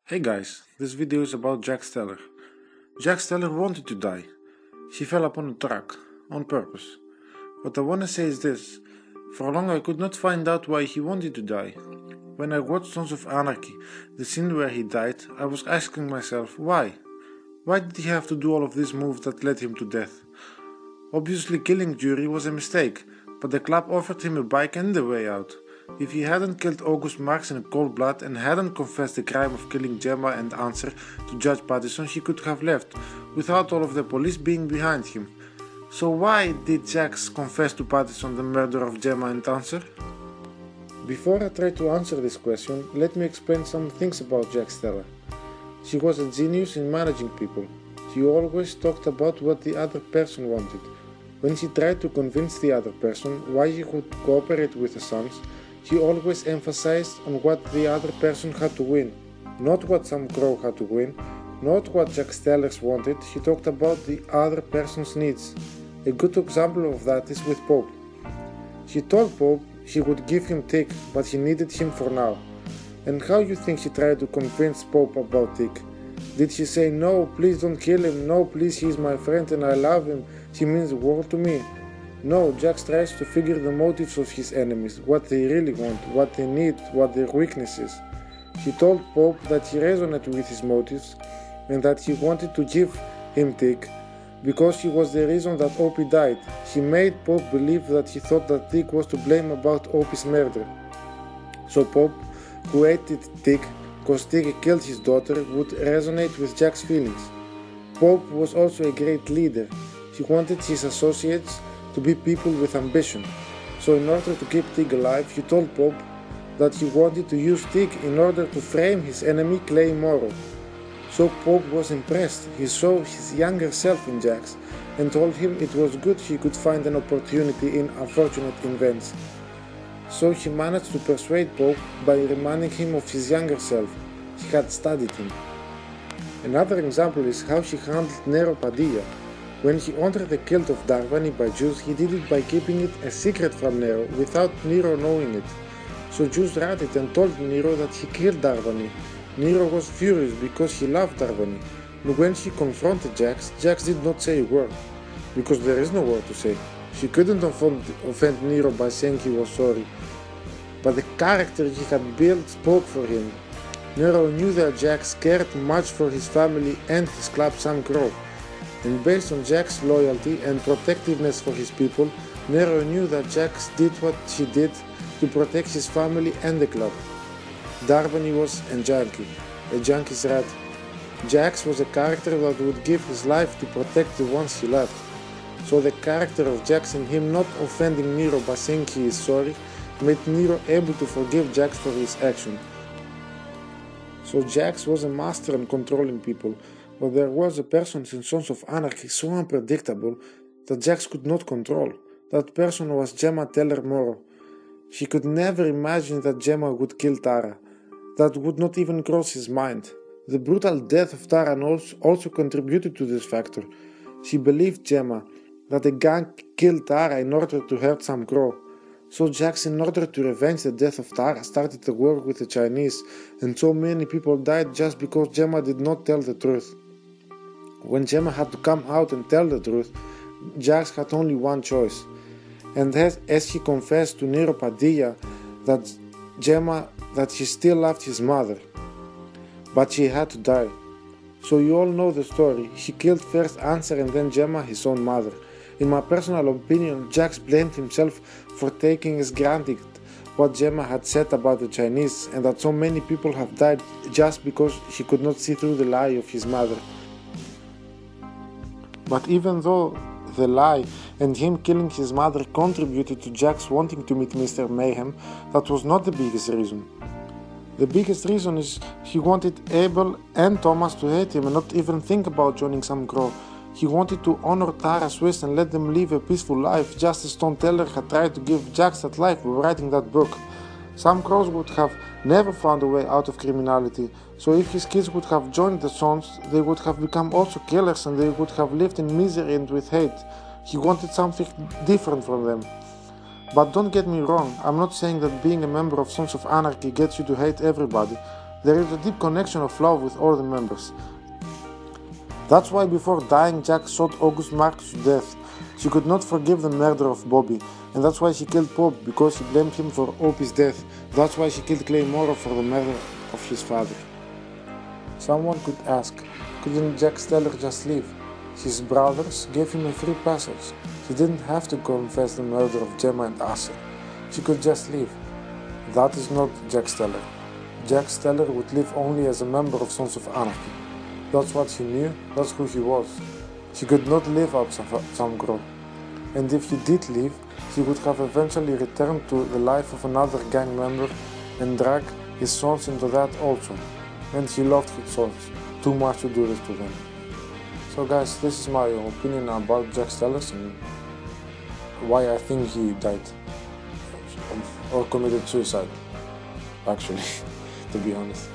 Hey guys, this video is about Jax Teller. Jax Teller wanted to die. She fell upon a truck, on purpose. What I wanna say is this: for long I could not find out why he wanted to die. When I watched Sons of Anarchy, the scene where he died, I was asking myself, why? Why did he have to do all of these moves that led him to death? Obviously killing Jury was a mistake, but the club offered him a bike and a way out. If he hadn't killed August Marks in cold blood and hadn't confessed the crime of killing Gemma and answer to Judge Pattison, he could have left, without all of the police being behind him. So why did Jax confess to Pattison the murder of Gemma and answer? Before I try to answer this question, let me explain some things about Jax Teller. She was a genius in managing people. She always talked about what the other person wanted. When she tried to convince the other person why he would cooperate with the Sons, she always emphasized on what the other person had to win, not what some crow had to win, not what Jax Teller wanted. She talked about the other person's needs. A good example of that is with Pope. She told Pope she would give him Tick, but he needed him for now. And how you think she tried to convince Pope about Tick? Did she say, "No, please don't kill him, no, please, he's my friend and I love him, he means the world to me"? No, Jax tries to figure the motives of his enemies, what they really want, what they need, what their weakness is. She told Pope that he resonated with his motives and that he wanted to give him Tick because he was the reason that Opie died. She made Pope believe that he thought that Tick was to blame about Opie's murder. So Pope, who hated Tick because Tick killed his daughter, would resonate with Jax's feelings. Pope was also a great leader. He wanted his associates to be people with ambition. So in order to keep Tick alive, he told Pope that he wanted to use Tick in order to frame his enemy Clay Morrow. So Pope was impressed. He saw his younger self in Jax and told him it was good he could find an opportunity in unfortunate events. So he managed to persuade Pope by reminding him of his younger self. He had studied him. Another example is how she handled Nero Padilla. When he ordered the kill of Darvani by Juice, he did it by keeping it a secret from Nero without Nero knowing it. So Juice ratted and told Nero that he killed Darvani. Nero was furious because he loved Darvani. But when she confronted Jax, Jax did not say a word, because there is no word to say. She couldn't offend Nero by saying he was sorry. But the character he had built spoke for him. Nero knew that Jax cared much for his family and his club Sam Crow. And based on Jax's loyalty and protectiveness for his people, Nero knew that Jax did what she did to protect his family and the club. Darvani was a junkie's rat. Jax was a character that would give his life to protect the ones he loved. So the character of Jax and him not offending Nero by saying he is sorry made Nero able to forgive Jax for his action. So Jax was a master in controlling people. But there was a person in Sons of Anarchy so unpredictable that Jax could not control. That person was Gemma Teller Morrow. He could never imagine that Gemma would kill Tara. That would not even cross his mind. The brutal death of Tara also contributed to this factor. She believed Gemma that a gang killed Tara in order to hurt Sam Crow. So Jax, in order to revenge the death of Tara, started a war with the Chinese, and so many people died just because Gemma did not tell the truth. When Gemma had to come out and tell the truth, Jax had only one choice. And as he confessed to Nero Padilla that he still loved his mother. But she had to die. So you all know the story. He killed first Answer and then Gemma, his own mother. In my personal opinion, Jax blamed himself for taking as granted what Gemma had said about the Chinese and that so many people have died just because he could not see through the lie of his mother. But even though the lie and him killing his mother contributed to Jax wanting to meet Mr Mayhem, that was not the biggest reason. The biggest reason is he wanted Abel and Thomas to hate him and not even think about joining Sam Crow. He wanted to honor Tara's wish and let them live a peaceful life, just as Stone Teller had tried to give Jax that life by writing that book. Sam Crows would have never found a way out of criminality, so if his kids would have joined the Sons, they would have become also killers and they would have lived in misery and with hate. He wanted something different from them. But don't get me wrong, I'm not saying that being a member of Sons of Anarchy gets you to hate everybody. There is a deep connection of love with all the members. That's why before dying, Jax shot August Marcus to death. She could not forgive the murder of Bobby, and that's why she killed Pop, because she blamed him for Opie's death. That's why she killed Claymore for the murder of his father. Someone could ask, couldn't Jax Teller just leave? His brothers gave him a free passage. He didn't have to confess the murder of Gemma and Asher. She could just leave. That is not Jax Teller. Jax Teller would live only as a member of Sons of Anarchy. That's what she knew, that's who she was. She could not live outside Sam Grow. And if he did leave, he would have eventually returned to the life of another gang member and drag his sons into that also. And he loved his sons too much to do this to them. So guys, this is my opinion about Jax Teller and why I think he died. Or committed suicide, actually, to be honest.